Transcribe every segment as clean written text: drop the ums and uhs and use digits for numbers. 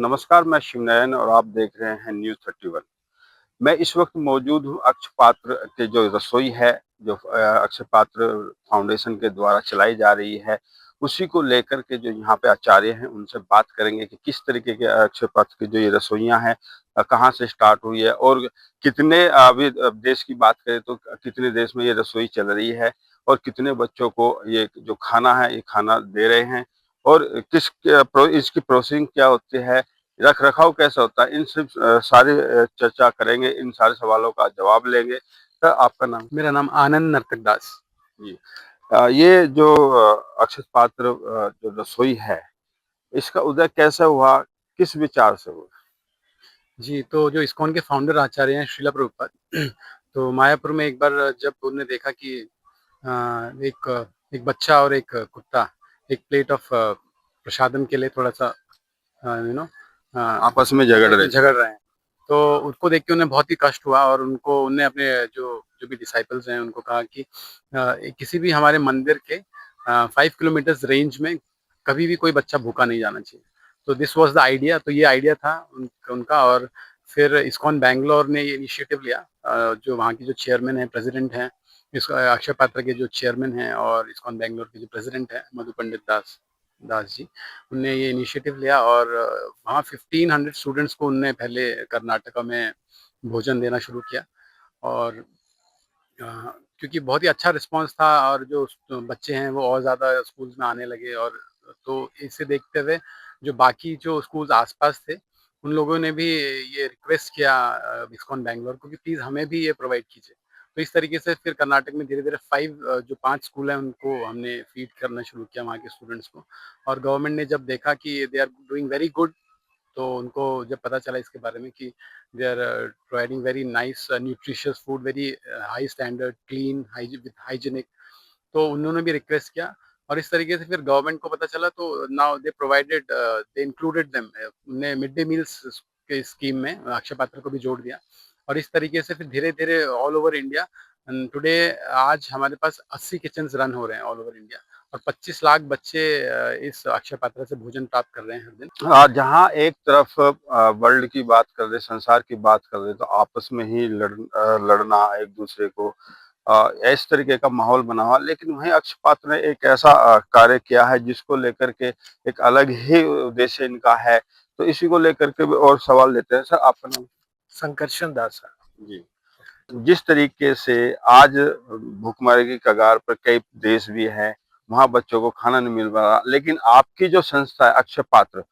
नमस्कार, मैं शिवनयन और आप देख रहे हैं न्यूज़ 31। मैं इस वक्त मौजूद हूँ अक्षपात्र के जो रसोई है, जो अक्षपात्र फाउंडेशन के द्वारा चलाई जा रही है, उसी को लेकर के जो यहाँ पे आचार्य हैं, उनसे बात करेंगे कि किस तरीके के अक्षपात्र की जो ये रसोइयाँ हैं कहाँ से स्टार्ट हुई है और कितने अभी देश की बात करें तो कितने देश में ये रसोई चल रही है और कितने बच्चों को ये जो खाना है, ये खाना दे रहे हैं और इसकी प्रोसेसिंग क्या होती है, रख-रखाव कैसा होता है, इन सब सारी चर्चा करेंगे, इन सारे सवालों का जवाब लेंगे। आपका नाम? मेरा नाम आनंद नर्तक दास। जी। ये जो अक्षय पात्र जो रसोई है, इसका उदय कैसे हुआ? किस विचार से हुआ? जी, तो जो इस्कॉन के फाउंडर आचार्य हैं श्रीला प्रभुपाद तो मायापुर में एक बार जब उन्होंने देखा कि एक बच्चा और एक कुत्ता एक प्लेट ऑफ प्रसादम के लिए थोड़ा-सा यू नो आपस में झगड़ रहे हैं। तो उसको देख के उन्हें बहुत ही कष्ट हुआ और उन्होंने अपने जो जो भी डिसाइपल्स हैं उनको कहा कि किसी भी हमारे मंदिर के 5 किलोमीटर्स रेंज में कभी भी कोई बच्चा भूखा नहीं जाना चाहिए। तो दिस वाज़ द आइडिया, तो ये आइडिया था उनका। और फिर इस्कॉन बैंगलोर ने ये इनिशिएटिव लिया। जो वहाँ की जो चेयरमैन हैं, प्रेज़िडेंट हैं, अक्षय पात्र के जो चेयरमैन हैं और इस्कॉन बैंगलोर के जो प्रेज़िडेंट हैं मधु पंडित दास दास जी, उनने ये इनिशिएटिव लिया और वहाँ 1500 स्टूडेंट्स को उनने पहले कर्नाटका में भोजन देना शुरू किया। और क्योंकि बहुत ही अच्छा रिस्पॉन्स था और जो बच्चे हैं वो और ज़्यादा स्कूल्स में आने लगे। और तो इसे देखते हुए जो बाकी जो स्कूल्स आस-पास थे, उन लोगों ने भी ये रिक्वेस्ट किया इस्कॉन बैंगलोर को कि प्लीज़ हमें भी ये प्रोवाइड कीजिए। तो इस तरीके से फिर कर्नाटक में धीरे-धीरे 5 स्कूल हैं उनको हमने फीड करना शुरू किया वहाँ के स्टूडेंट्स को। और गवर्नमेंट ने जब देखा कि they are doing very good, तो उनको जब पता चला इसके बारे में कि they are providing very nice nutritious food, very high standard, clean, hygienic, तो उन्होंने भी रिक्वेस्ट किया। और इस तरीके से फिर गवर्नमेंट को पता चला तो now they provided, they included them, उन्हें मिड डे मील्स के स्कीम में अक्षय पात्र को भी जोड़ दिया। और इस तरीके से फिर धीरे-धीरे ऑल ओवर इंडिया टुडे आज हमारे पास 80 किचन्स रन हो रहे हैं ऑल ओवर इंडिया और 25 लाख बच्चे इस अक्षय पात्र से भोजन प्राप्त कर रहे हैं हर दिन। जहाँ एक तरफ वर्ल्ड की बात कर रहे, संसार की बात कर रहे, तो आपस में ही लड़ना एक-दूसरे को इस तरीके का माहौल बना हुआ। लेकिन वहीं अक्षपात्र ने एक ऐसा कार्य किया है जिसको लेकर के एक अलग ही उद्देश्य इनका है। तो इसी को लेकर के भी और सवाल लेते हैं। सर, आपका नाम? संकर्षण दास। जी। जिस तरीके से आज भूखमरी की कगार पर कई देश भी हैं, वहाँ बच्चों को खाना नहीं मिल रहा, लेकिन आपकी जो संस्था है अक्षय पात्र,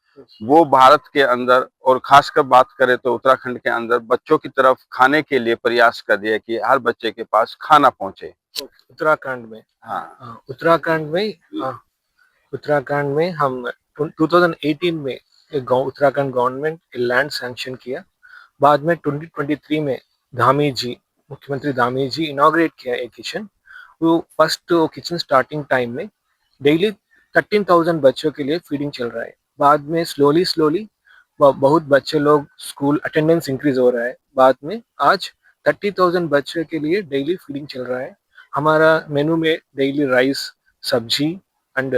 वो भारत के अंदर और खासकर बात करें तो उत्तराखंड के अंदर बच्चों की तरफ खाने के लिए प्रयास कर रही है कि हर बच्चे के पास खाना पहुँचे। उत्तराखंड में हाँ। उत्तराखंड में उत्तराखंड में हम 2018 में उत्तराखंड गवर्नमेंट लैंड सैंक्शन किया। बाद में 2023 में धामी जी, मुख्यमंत्री धामी जी इनॉग्रेट किया एक किचन। वो फर्स्ट किचन स्टार्टिंग टाइम में डेली 13,000 बच्चों के लिए फीडिंग चल रहा है। बाद में स्लोली स्लोली बहुत बच्चे लोग स्कूल अटेंडेंस इंक्रीज हो रहा है। बाद में आज 30,000 बच्चों के लिए डेली फीडिंग चल रहा है। हमारा मेनू में डेली राइस, सब्जी and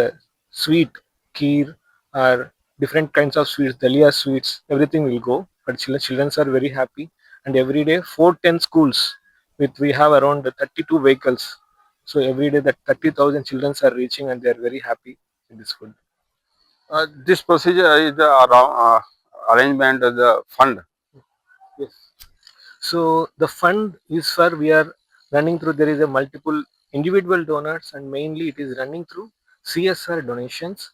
sweet kheer or different kinds of sweets, dalia sweets, everything will go. But children are very happy, and every day 410 schools with we have around 32 vehicles. So every day that 30,000 children are reaching, and they are very happy in this food. This procedure is the arrangement of the fund. Yes. So the fund is for we are running through. There is a multiple individual donors, and mainly it is running through CSR donations.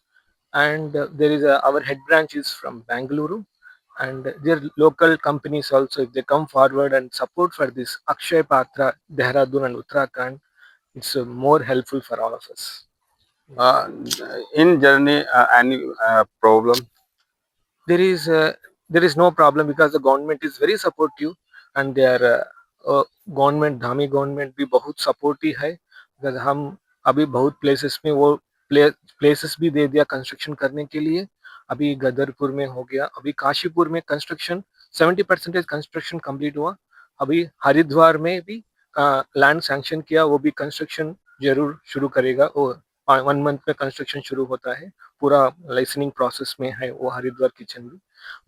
And there is our head branch is from Bangalore, and their local companies also, if they come forward and support for this Akshay Patra, Dehradun and Uttarakhand, it's more helpful for all of us. In journey, any problem? There is no problem because the government is very supportive, and their government Dhami government भी बहुत supportive है। because हम अभी बहुत places में वो places भी दे दिया कंस्ट्रक्शन करने के लिए। अभी गदरपुर में हो गया, अभी काशीपुर में कंस्ट्रक्शन 70% कंस्ट्रक्शन कंप्लीट हुआ। अभी हरिद्वार में भी लैंड सैंक्शन किया, वो भी कंस्ट्रक्शन जरूर शुरू करेगा। वो 1 मंथ में कंस्ट्रक्शन शुरू होता है। पूरा लाइसेंसिंग प्रोसेस में है वो हरिद्वार किचन भी।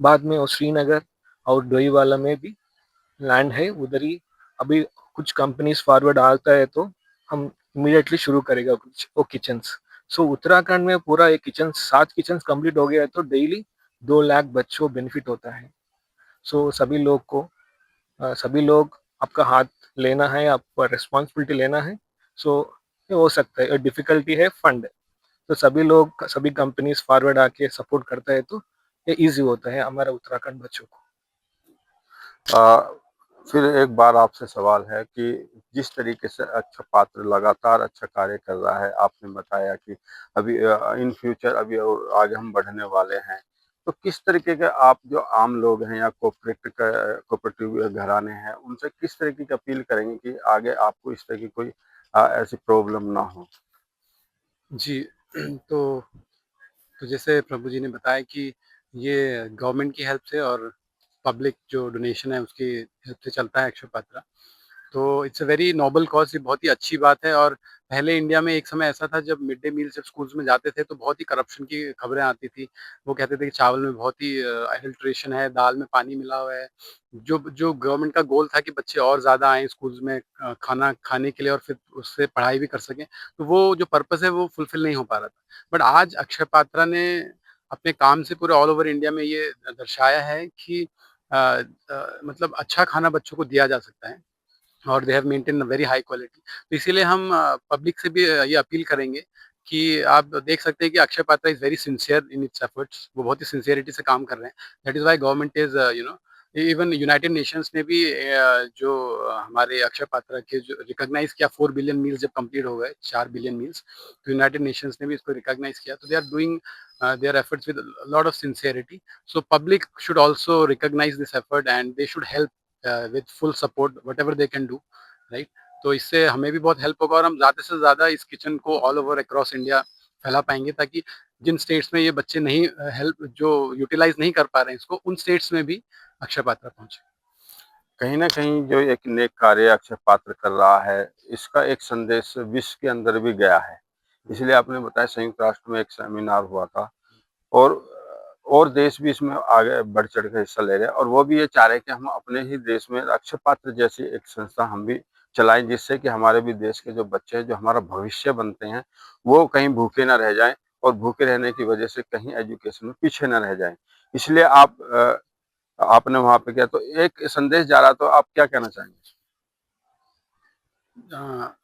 बाद में वो श्रीनगर और डोईवाला में भी लैंड है, उधर ही अभी कुछ कंपनीज फॉरवर्ड आता है तो हम इमीडिएटली शुरू करेगा कुछ वो किचन्स। सो उत्तराखंड में पूरा एक किचन 7 किचन कंप्लीट हो गया है तो डेली 2 लाख बच्चों बेनिफिट होता है। सो सभी लोग आपका हाथ लेना है, आपका रिस्पॉन्सिबिलिटी लेना है। सो ये हो सकता है, डिफिकल्टी है फंड, तो सभी लोग सभी कंपनीज फॉरवर्ड आके सपोर्ट करता है तो ये इजी होता है हमारा उत्तराखंड बच्चों को। अ, फिर एक बार आपसे सवाल है कि जिस तरीके से अक्षय पात्र लगातार अच्छा कार्य कर रहा है, आपने बताया कि अभी इन फ्यूचर अभी और आगे हम बढ़ने वाले हैं, तो किस तरीके के आप जो आम लोग हैं या कोऑपरेटिव घराने हैं, उनसे किस तरीके की अपील करेंगे कि आगे आपको इस तरह की कोई ऐसी प्रॉब्लम ना हो? जी, तो जैसे प्रभु जी ने बताया कि ये गवर्नमेंट की हेल्प से और पब्लिक जो डोनेशन है उसकी हेल्प से चलता है अक्षय पात्रा। तो it's a very noble cause, ये बहुत ही अच्छी बात है। और पहले इंडिया में एक समय ऐसा था जब मिड डे मील जब स्कूल्स में जाते थे तो बहुत ही करप्शन की खबरें आती थी। वो कहते थे कि चावल में बहुत ही अडल्ट्रेशन है, दाल में पानी मिला हुआ है। जो जो गवर्नमेंट का गोल था कि बच्चे और ज़्यादा आएँ स्कूल्स में खाना खाने के लिए और फिर उससे पढ़ाई भी कर सकें, तो वो जो पर्पज़ है वो फुलफ़िल नहीं हो पा रहा था। बट आज अक्षय पात्रा ने अपने काम से पूरे ऑल ओवर इंडिया में ये दर्शाया है कि मतलब अच्छा खाना बच्चों को दिया जा सकता है और they have maintain a very high quality. तो इसीलिए हम पब्लिक से भी ये अपील करेंगे कि आप देख सकते हैं कि Akshay Patra is very sincere in its efforts. वो बहुत ही सिंसियरिटी से काम कर रहे हैं। That is why government is even United Nations ने भी जो हमारे अक्षय पात्रा के जो रिकॉग्नाइज़ किया 4 बिलियन मील्स जब कंप्लीट हो गए, 4 बिलियन मील्स, तो यूनाइटेड नेशंस ने भी इसको रिकॉग्नाइज़ किया। तो they are doing their efforts with a lot of sincerity. So public should also recognize this effort and they should help with full support whatever they can do, right? तो इससे हमें भी बहुत हेल्प होगा और हम ज़्यादा से ज़्यादा इस किचन को ऑल ओवर अक्रॉस इंडिया फैला पाएँगे, ताकि जिन स्टेट्स में ये बच्चे नहीं हेल्प जो यूटिलाइज़ नहीं कर पा रहे हैं इसको, उन स्टेट्स में भी अक्षय पात्रा पहुँचे। कहीं न कहीं जो एक नेक कार्य अक्षय पात्र कर रहा है, इसका एक संदेश विश्व के अंदर भी गया है। इसलिए आपने बताया संयुक्त राष्ट्र में एक सेमिनार हुआ था और और देश भी इसमें आगे बढ़-चढ़ के हिस्सा ले रहे हैं और वो भी ये चाह रहे हैं कि हम अपने ही देश में अक्षय पात्र जैसी एक संस्था हम भी चलाएँ, जिससे कि हमारे भी देश के जो बच्चे हैं, जो हमारा भविष्य बनते हैं, वो कहीं भूखे ना रह जाएँ और भूखे रहने की वजह से कहीं एजुकेशन में पीछे ना रह जाएँ। इसलिए आपने वहाँ पे किया, तो एक संदेश जा रहा, तो आप क्या कहना चाहेंगे?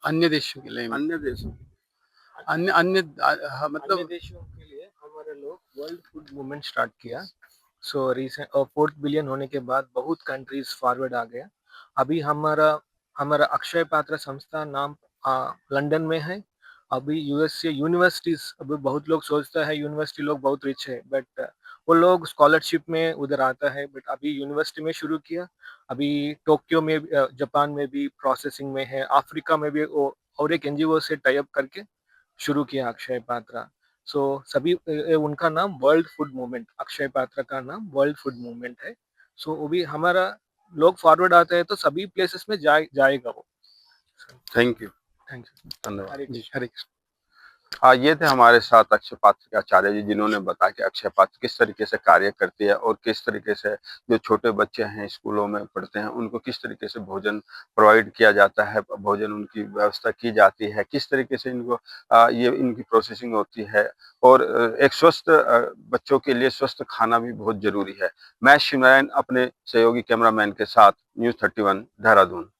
अन्य देशों के लिए अन्य देशों अन्य अन्य हाँ, अन्य मतलब देशों के लिए हमारे लोग वर्ल्ड फूड मूवमेंट स्टार्ट किया। सो रिसेंट 4 बिलियन होने के बाद बहुत कंट्रीज फॉरवर्ड आ गया। अभी हमारा हमारा अक्षय पात्र संस्था नाम लंदन में है। अभी यूएस से यूनिवर्सिटीज, अभी बहुत लोग सोचता है यूनिवर्सिटी लोग बहुत रिच है, बट वो लोग स्कॉलरशिप में उधर आता है, बट अभी यूनिवर्सिटी में शुरू किया। अभी टोक्यो में जापान में भी प्रोसेसिंग में है, अफ्रीका में भी वो और एक एनजीओ से टाई अप करके शुरू किया अक्षय पात्रा। सो सभी उनका नाम world food movement, Akshay Patra का नाम वर्ल्ड फूड मूवमेंट है। सो वो भी हमारा लोग फॉरवर्ड आते हैं तो सभी प्लेसेस में जाएगा वो। Thank you, thank you. धन्यवाद। हरे जी, कृष्ण। हरे कृष्ण। हाँ, ये थे हमारे साथ अक्षय पात्र के आचार्य जी, जिन्होंने बताया कि अक्षय पात्र किस तरीके से कार्य करती है और किस तरीके से जो छोटे बच्चे हैं स्कूलों में पढ़ते हैं, उनको किस तरीके से भोजन प्रोवाइड किया जाता है, भोजन उनकी व्यवस्था की जाती है, किस तरीके से इनको ये इनकी प्रोसेसिंग होती है और एक स्वस्थ बच्चों के लिए स्वस्थ खाना भी बहुत ज़रूरी है। मैं शिवनारायण अपने सहयोगी कैमरामैन के साथ न्यूज़ 31 देहरादून।